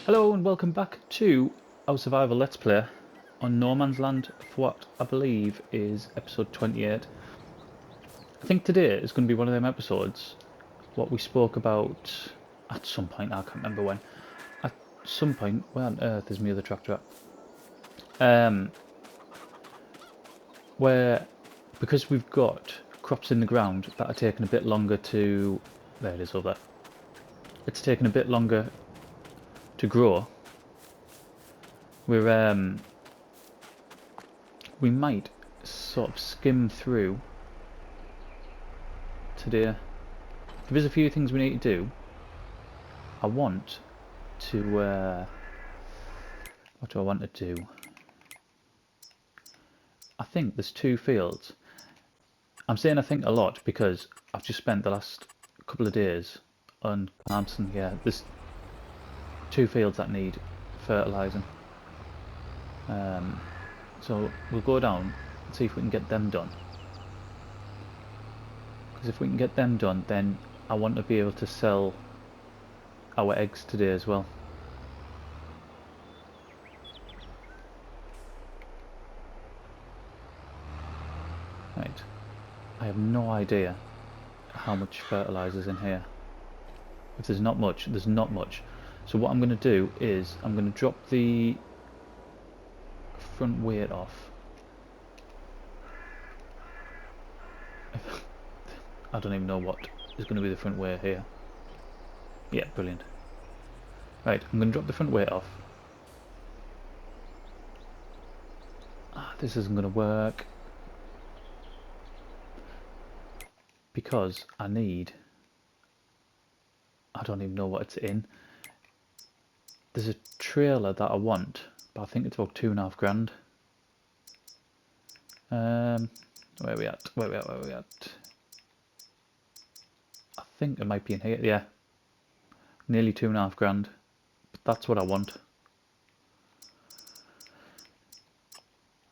Hello and welcome back to our survival let's play on No Man's Land for what I believe is episode 28. I think today is going to be one of them episodes what we spoke about at some point, I can't remember when. At some point, where on earth is my other tractor at? Where, because we've got crops in the ground that are taking a bit longer to... There it is over there. It's taking a bit longer to grow. We might sort of skim through today. There's a few things we need to do. I want to what do I want to do? I think there's two fields. I'm saying I think a lot because I've just spent the last couple of days on Clemson. Yeah, there's two fields that need fertilizing. So we'll go down and see if we can get them done. Because if we can get them done, then I want to be able to sell our eggs today as well. Right. I have no idea how much fertilizer's in here. If there's not much, there's not much. So what I'm going to do is I'm going to drop the front weight off. I don't even know what is going to be the front weight here. Yeah, brilliant. Right, I'm going to drop the front weight off. This isn't going to work because I don't even know what it's in. There's a trailer that I want, but I think it's about £2.5 grand. Where are we at? Where are we at? I think it might be in here. Yeah, nearly £2.5 grand. But that's what I want.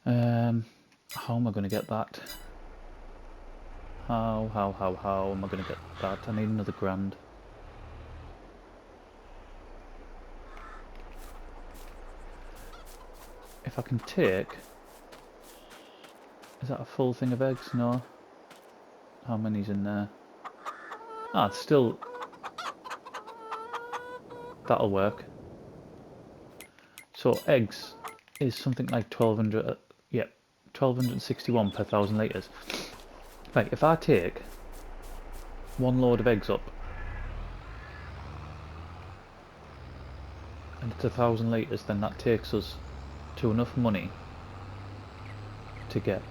How am I going to get that? How am I going to get that? I need another grand. If I can take... Is that a full thing of eggs? No. How many's in there? Ah, it's still... That'll work. So eggs is something like 1200... yeah, 1261 per 1,000 litres. Right, if I take one load of eggs up and it's 1,000 litres, then that takes us to enough money to get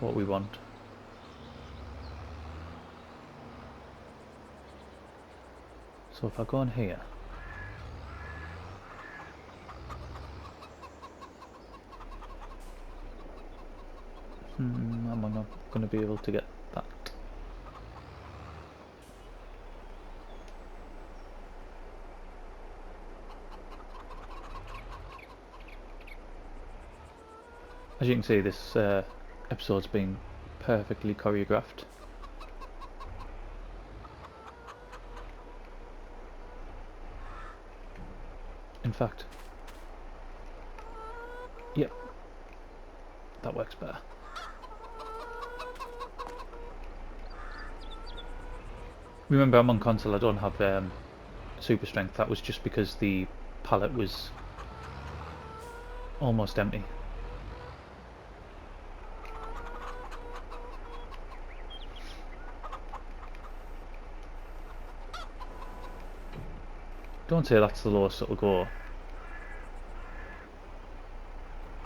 what we want. So if I go on here, am I not going to be able to get that? As you can see, this episode's been perfectly choreographed. In fact, yep, that works better. Remember, I'm on console, I don't have super strength. That was just because the pallet was almost empty. Don't say that's the lowest it'll go.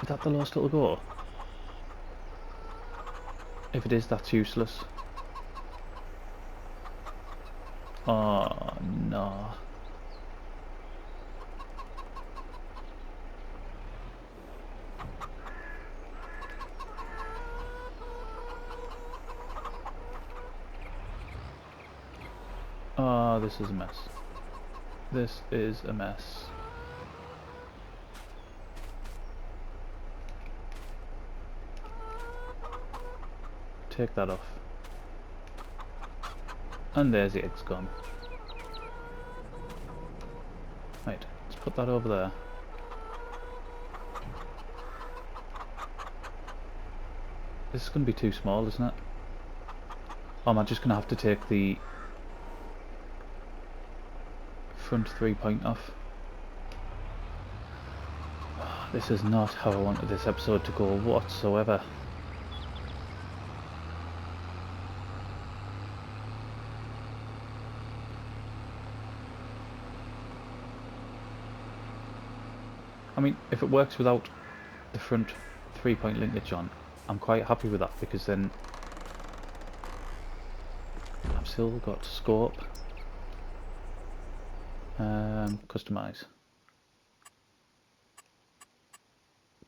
Is that the lowest it'll go? If it is, that's useless. Oh no. Oh, this is a mess. This is a mess. Take that off. And there's the eggs gone. Right, put that over there. This is going to be too small, isn't it? Or am I just going to have to take the front 3-point off? This is not how I wanted this episode to go whatsoever. I mean, if it works without the front 3-point linkage on, I'm quite happy with that, because then I've still got scope. Customize.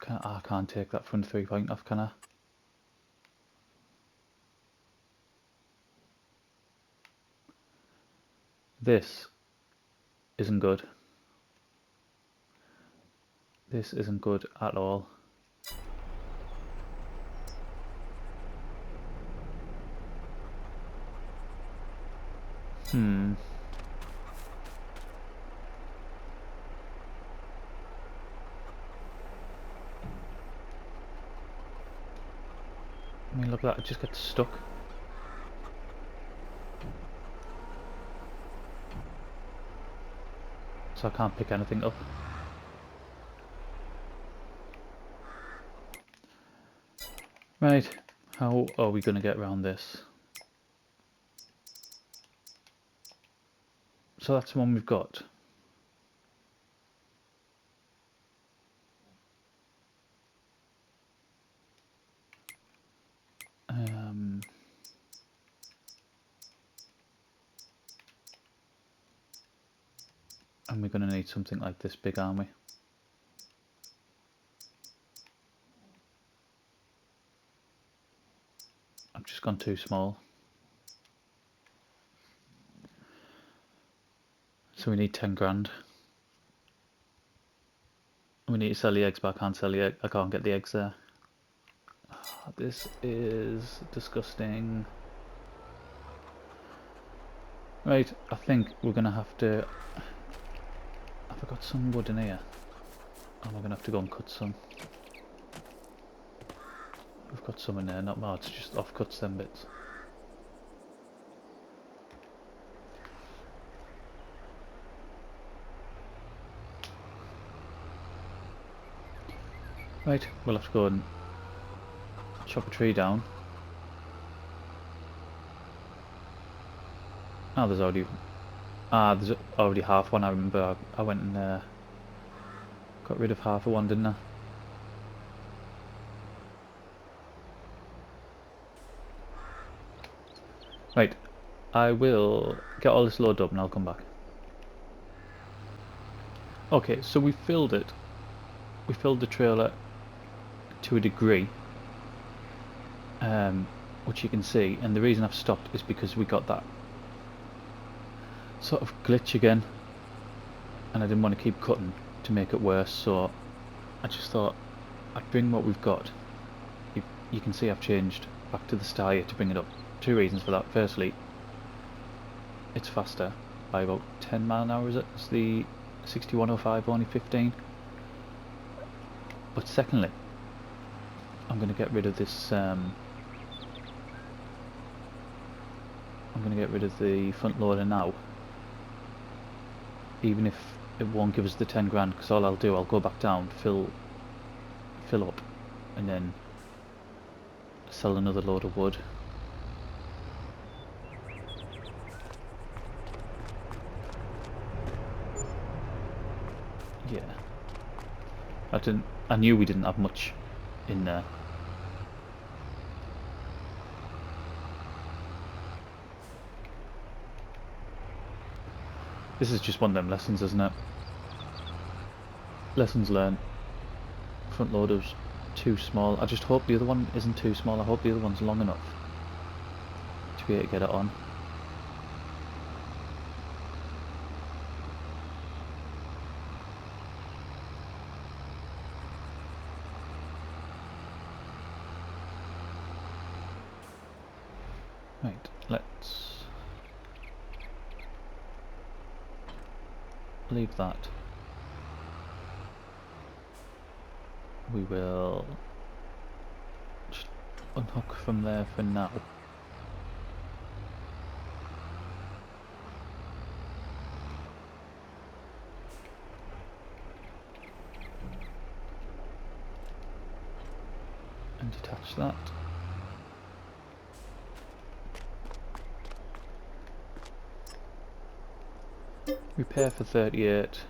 I can't take that front 3-point off, can I? This isn't good. This isn't good at all. I mean, look at that, it just gets stuck. So I can't pick anything up. Right, how are we going to get around this? So that's the one we've got. And we're going to need something like this big, aren't we? I've just gone too small. So we need 10 grand. We need to sell the eggs, but I can't sell the egg. I can't get the eggs there. This is disgusting. Right, I think we're going to have to... Have I got some wood in here? Oh, we're going to have to go and cut some. We've got some in there, not much, just offcuts them bits. Right, we'll have to go and chop a tree down. Oh, there's already half one. I remember I went and got rid of half of one, didn't I? Right, I will get all this loaded up and I'll come back. Okay, so we filled it. We filled the trailer to a degree, which you can see, and the reason I've stopped is because we got that sort of glitch again, and I didn't want to keep cutting to make it worse, so I just thought I'd bring what we've got. You can see I've changed back to the star here to bring it up. Two reasons for that. Firstly, it's faster by about 10 mile an hour, is it? It's the 6105 only 15. But secondly, I'm going to get rid of this I'm going to get rid of the front loader now, even if it won't give us the 10 grand, because all I'll do, I'll go back down, fill up, and then sell another load of wood. Yeah, I knew we didn't have much in there. This is just one of them lessons, isn't it? Lessons learned. Front loader's too small. I just hope the other one isn't too small. I hope the other one's long enough to be able to get it on. Right, let's leave that. we will just unhook from there for now. And detach that. Repair for 38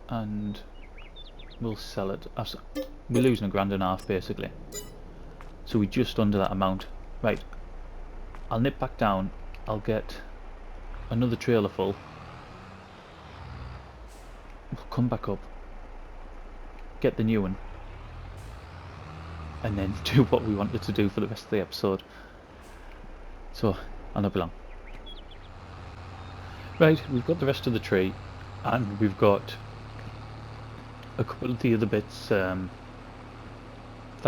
and we'll sell it. We're losing £1.5 basically. So we're just under that amount. Right, I'll nip back down, I'll get another trailer full. We'll come back up, get the new one, and then do what we wanted to do for the rest of the episode. So, I'll not be long. Right, we've got the rest of the tree, and we've got a couple of the other bits that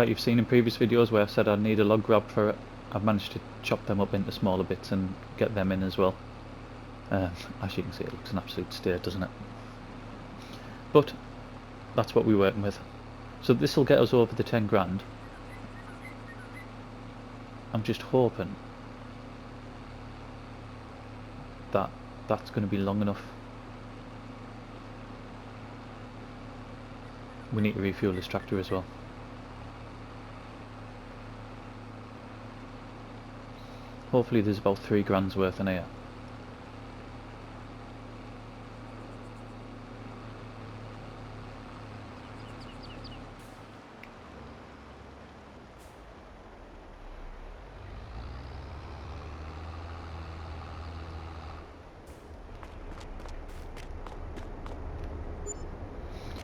you've seen in previous videos where I said I'd need a log grab for it. I've managed to chop them up into smaller bits and get them in as well. As you can see, it looks an absolute state, doesn't it? But that's what we're working with. So this will get us over the 10 grand. I'm just hoping that that's going to be long enough. We need to refuel this tractor as well. Hopefully there's about 3 grand's worth in here.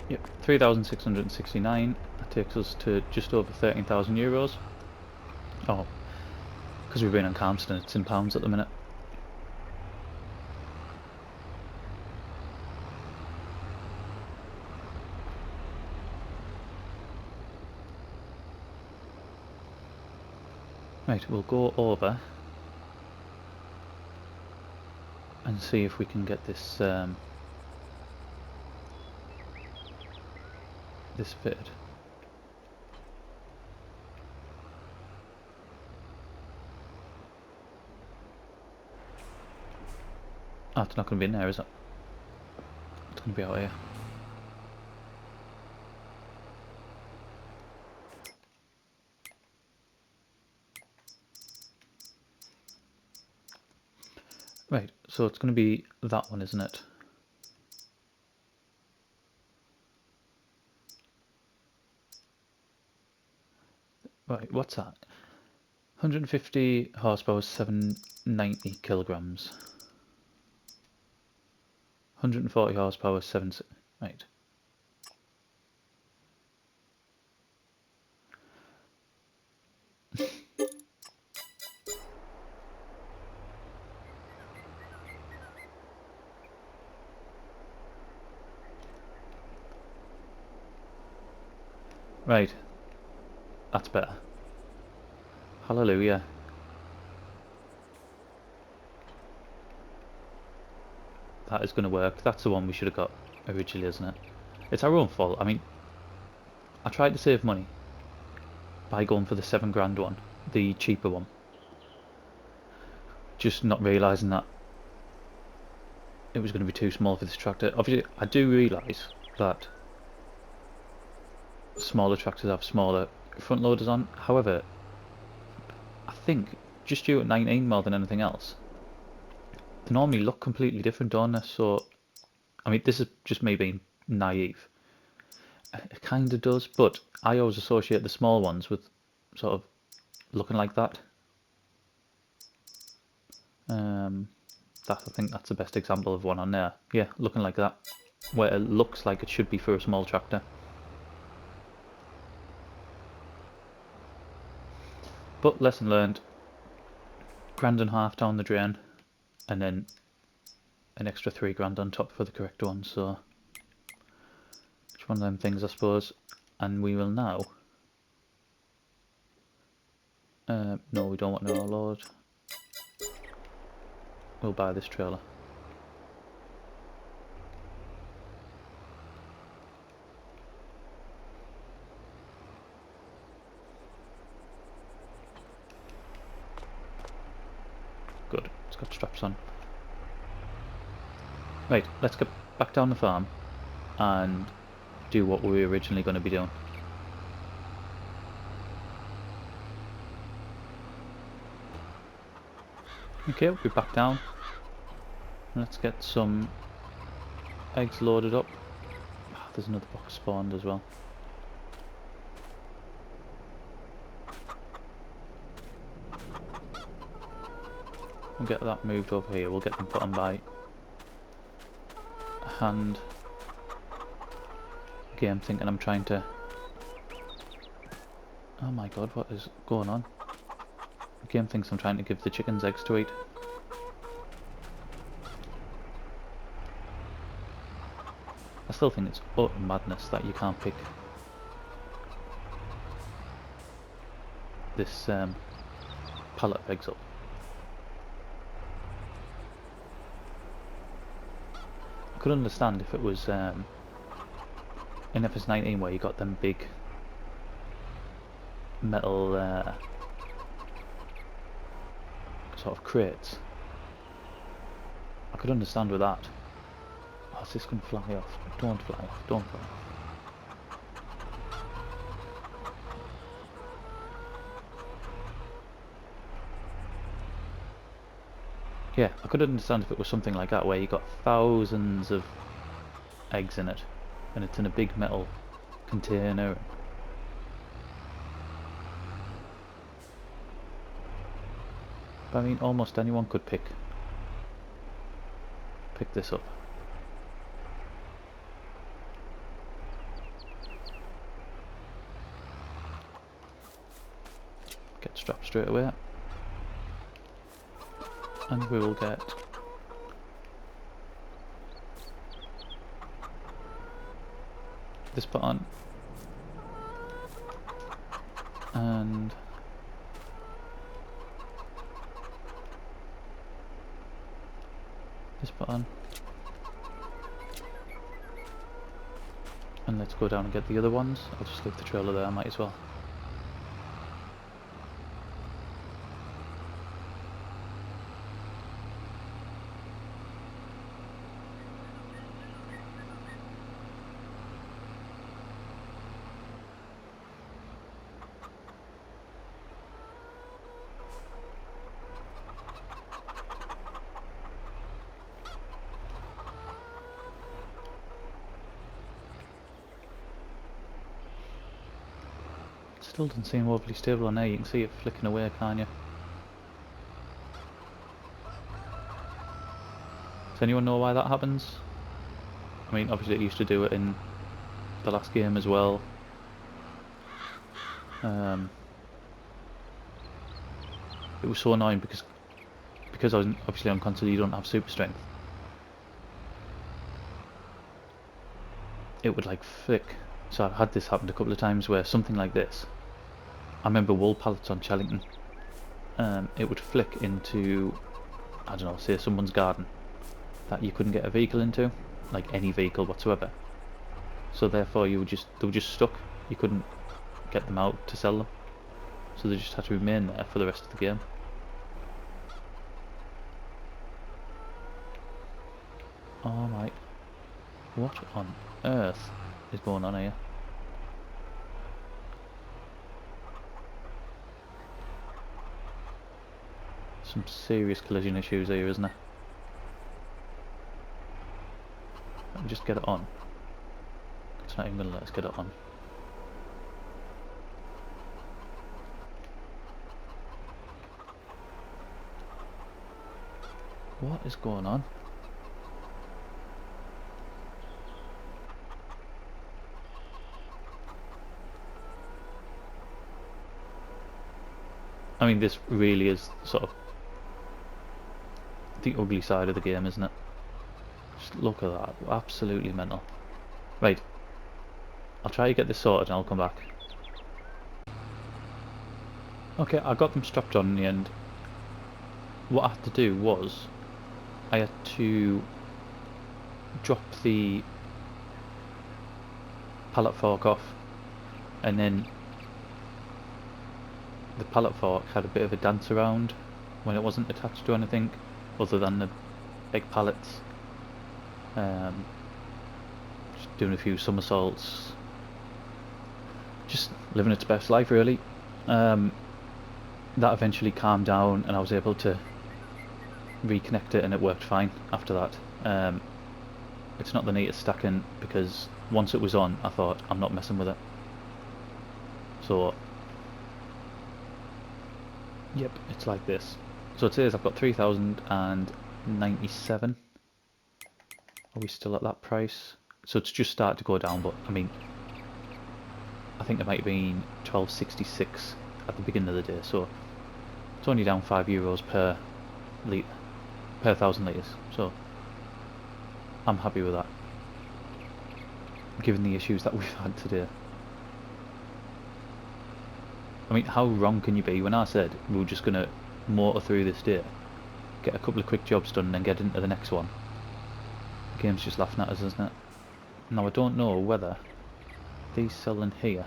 Yep, 3,669. That takes us to just over 13,000 euros. Oh, because we've been on Calmston, it's in pounds at the minute. Right, we'll go over and see if we can get this this fitted. Oh, it's not going to be in there, is it? It's going to be out here. Right, so it's going to be that one, isn't it? Right, what's that? 150 horsepower, 790 kilograms. 140 horsepower, 7... Right. Right. That's better. Hallelujah. That is going to work. That's the one we should have got originally, isn't it? It's our own fault. I mean, I tried to save money by going for the 7 grand one, the cheaper one. Just not realising that it was going to be too small for this tractor. Obviously, I do realise that smaller tractors have smaller front loaders on. However, I think just due at 19 more than anything else, they normally look completely different, don't they? So, I mean, this is just me being naive. It kind of does, but I always associate the small ones with sort of looking like that. I think that's the best example of one on there. Yeah, looking like that, where it looks like it should be for a small tractor. But lesson learned. £1.5 down the drain, and then an extra 3 grand on top for the correct one. So it's one of them things, I suppose. And we will now. No, we don't want no load. We'll buy this trailer. got straps on. Right, let's get back down the farm and do what we were originally going to be doing. Okay, we'll be back down. Let's get some eggs loaded up. Oh, there's another box spawned as well. We'll get that moved over here. We'll get them put on by hand. Okay, I'm thinking I'm trying to... Oh my god, what is going on? The game thinks I'm trying to give the chickens eggs to eat. I still think it's utter madness that you can't pick this pallet of eggs up. I could understand if it was in FS19 where you got them big metal sort of crates. I could understand with that. Oh, is this going to fly off? Don't fly off, don't fly off. Yeah, I could understand if it was something like that where you got thousands of eggs in it and it's in a big metal container. But I mean, almost anyone could pick this up. Get strapped straight away. And we will get this put on. And this put on. And let's go down and get the other ones. I'll just leave the trailer there, I might as well. Still doesn't seem overly stable on there. You can see it flicking away, can't you? Does anyone know why that happens? I mean, obviously it used to do it in the last game as well. It was so annoying because I was obviously on console. You don't have super strength. It would like flick. So I've had this happen a couple of times where something like this. I remember wool pallets on Chellington. It would flick into, I don't know, say someone's garden that you couldn't get a vehicle into, like any vehicle whatsoever. So therefore they were just stuck. You couldn't get them out to sell them. So they just had to remain there for the rest of the game. Oh my, what on earth is going on here? Some serious collision issues here, isn't there? Let me just get it on. It's not even going to let us get it on. What is going on? I mean, this really is sort of the ugly side of the game, isn't it? Just look at that, absolutely mental. Right, I'll try to get this sorted and I'll come back. Okay, I got them strapped on in the end. What I had to do was, I had to drop the pallet fork off, and then the pallet fork had a bit of a dance around when it wasn't attached to anything, other than the big pallets. Just doing a few somersaults, just living its best life really. That eventually calmed down and I was able to reconnect it and it worked fine after that. It's not the neatest stacking because once it was on I thought I'm not messing with it. So yep, it's like this. So it says I've got 3,097. Are we still at that price? So it's just started to go down, but I mean, I think it might have been 12.66 at the beginning of the day, so it's only down €5 per litre, per 1,000 litres, so I'm happy with that, given the issues that we've had today. I mean, how wrong can you be when I said we were just going to motor through this day, get a couple of quick jobs done and then get into the next one? The game's just laughing at us, isn't it? Now I don't know whether these sell in here.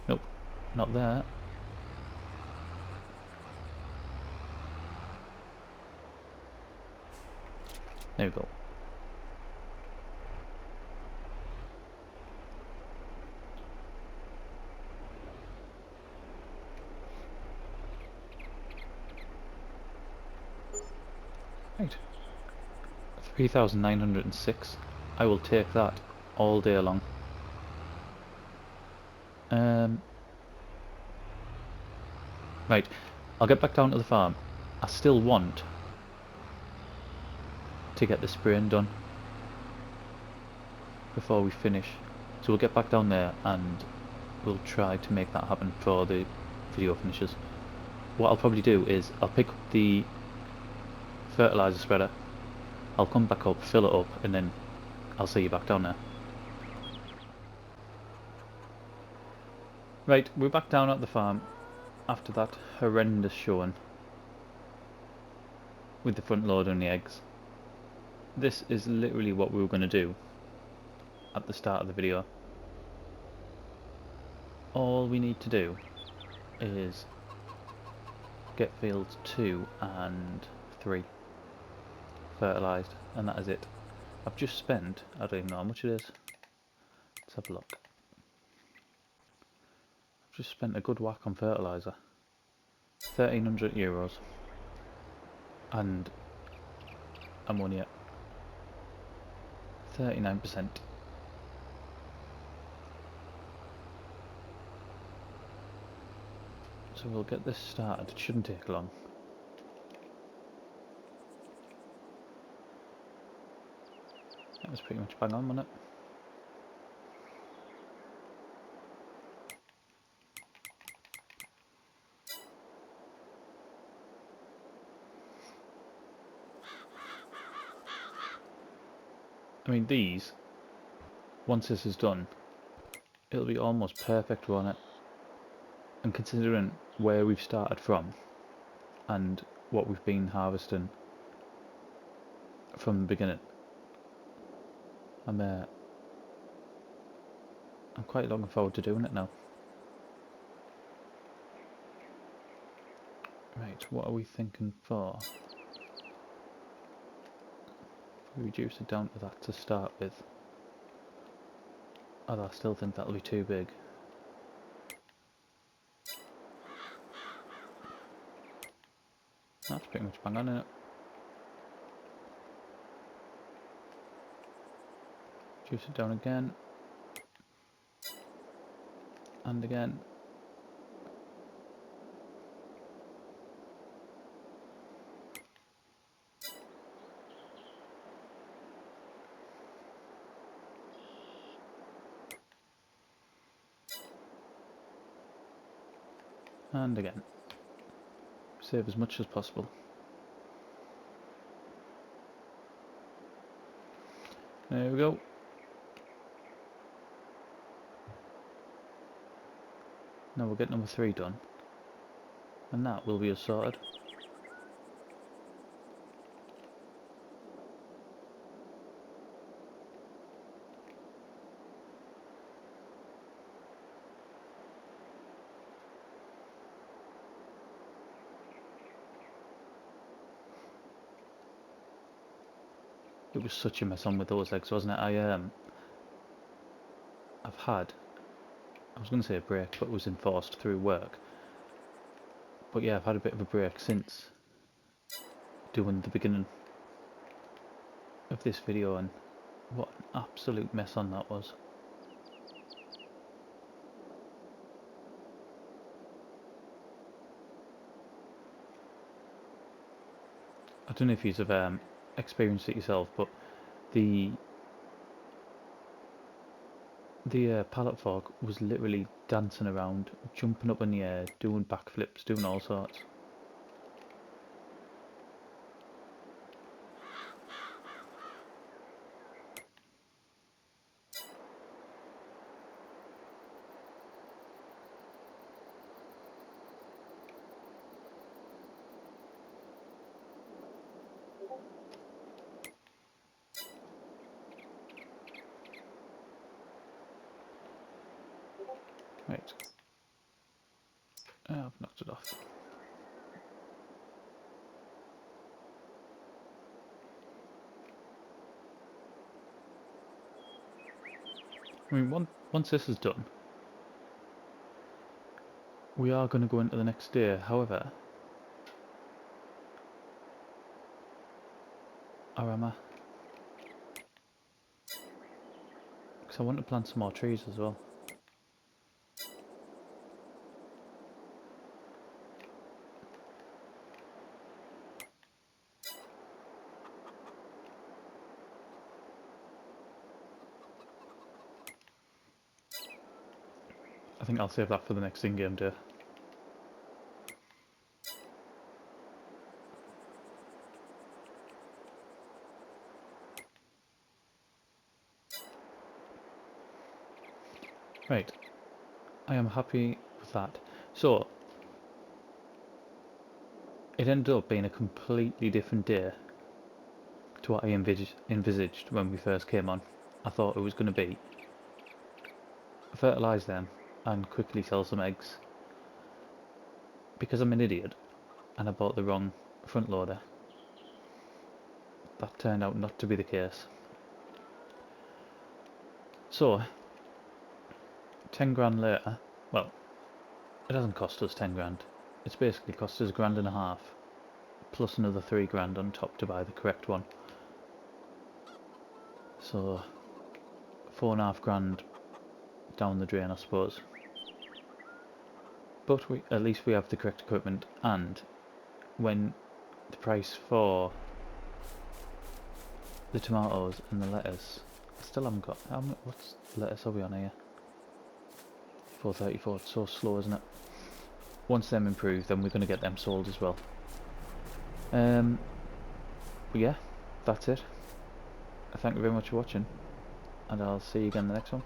Nope, not there. There we go. Right. 3,906. I will take that all day long. Right, I'll get back down to the farm. I still want to get the spraying done before we finish. So we'll get back down there and we'll try to make that happen before the video finishes. What I'll probably do is I'll pick up the fertilizer spreader, I'll come back up, fill it up, and then I'll see you back down there. Right, we're back down at the farm after that horrendous showing with the front loader and the eggs. This is literally what we were going to do at the start of the video. All we need to do is get fields 2 and 3 fertilised, and that is it. I've just spent, I don't even know how much it is. Let's have a look. I've just spent a good whack on fertiliser. €1,300, and I'm only at 39%. So we'll get this started. It shouldn't take long. That was pretty much bang on, wasn't it? I mean, these, once this is done, it'll be almost perfect, won't it? And considering where we've started from and what we've been harvesting from the beginning, I'm quite looking forward to doing it now. Right, what are we thinking for? If we reduce it down to that to start with. Although I still think that'll be too big. That's pretty much bang on, isn't it? Reduce it down again. And again. And again. Save as much as possible. There we go. Now we'll get number 3 done. And that will be sorted. it was such a mess on with those legs, wasn't it? I've had, I was going to say a break, but it was enforced through work. But yeah, I've had a bit of a break since doing the beginning of this video, and what an absolute mess on that was. I don't know if you've experienced it yourself, but the pallet fork was literally dancing around, jumping up in the air, doing backflips, doing all sorts. Right. I've knocked it off. I mean, once this is done, we are going to go into the next day. However, or am I? Because I want to plant some more trees as well. I think I'll save that for the next in-game day. Right, I am happy with that. So, it ended up being a completely different day to what I envisaged when we first came on. I thought it was going to be fertilise them and quickly sell some eggs. Because I'm an idiot and I bought the wrong front loader, that turned out not to be the case. So, 10 grand later, well, it hasn't cost us 10 grand. It's basically cost us £1.5 plus another 3 grand on top to buy the correct one. So, 4.5 grand down the drain, I suppose. But at least we have the correct equipment, and when the price for the tomatoes and the lettuce, I still haven't got, what's lettuce are we on here? 434, it's so slow, isn't it? Once them improve, then we're going to get them sold as well. But yeah, that's it. Thank you very much for watching, and I'll see you again in the next one.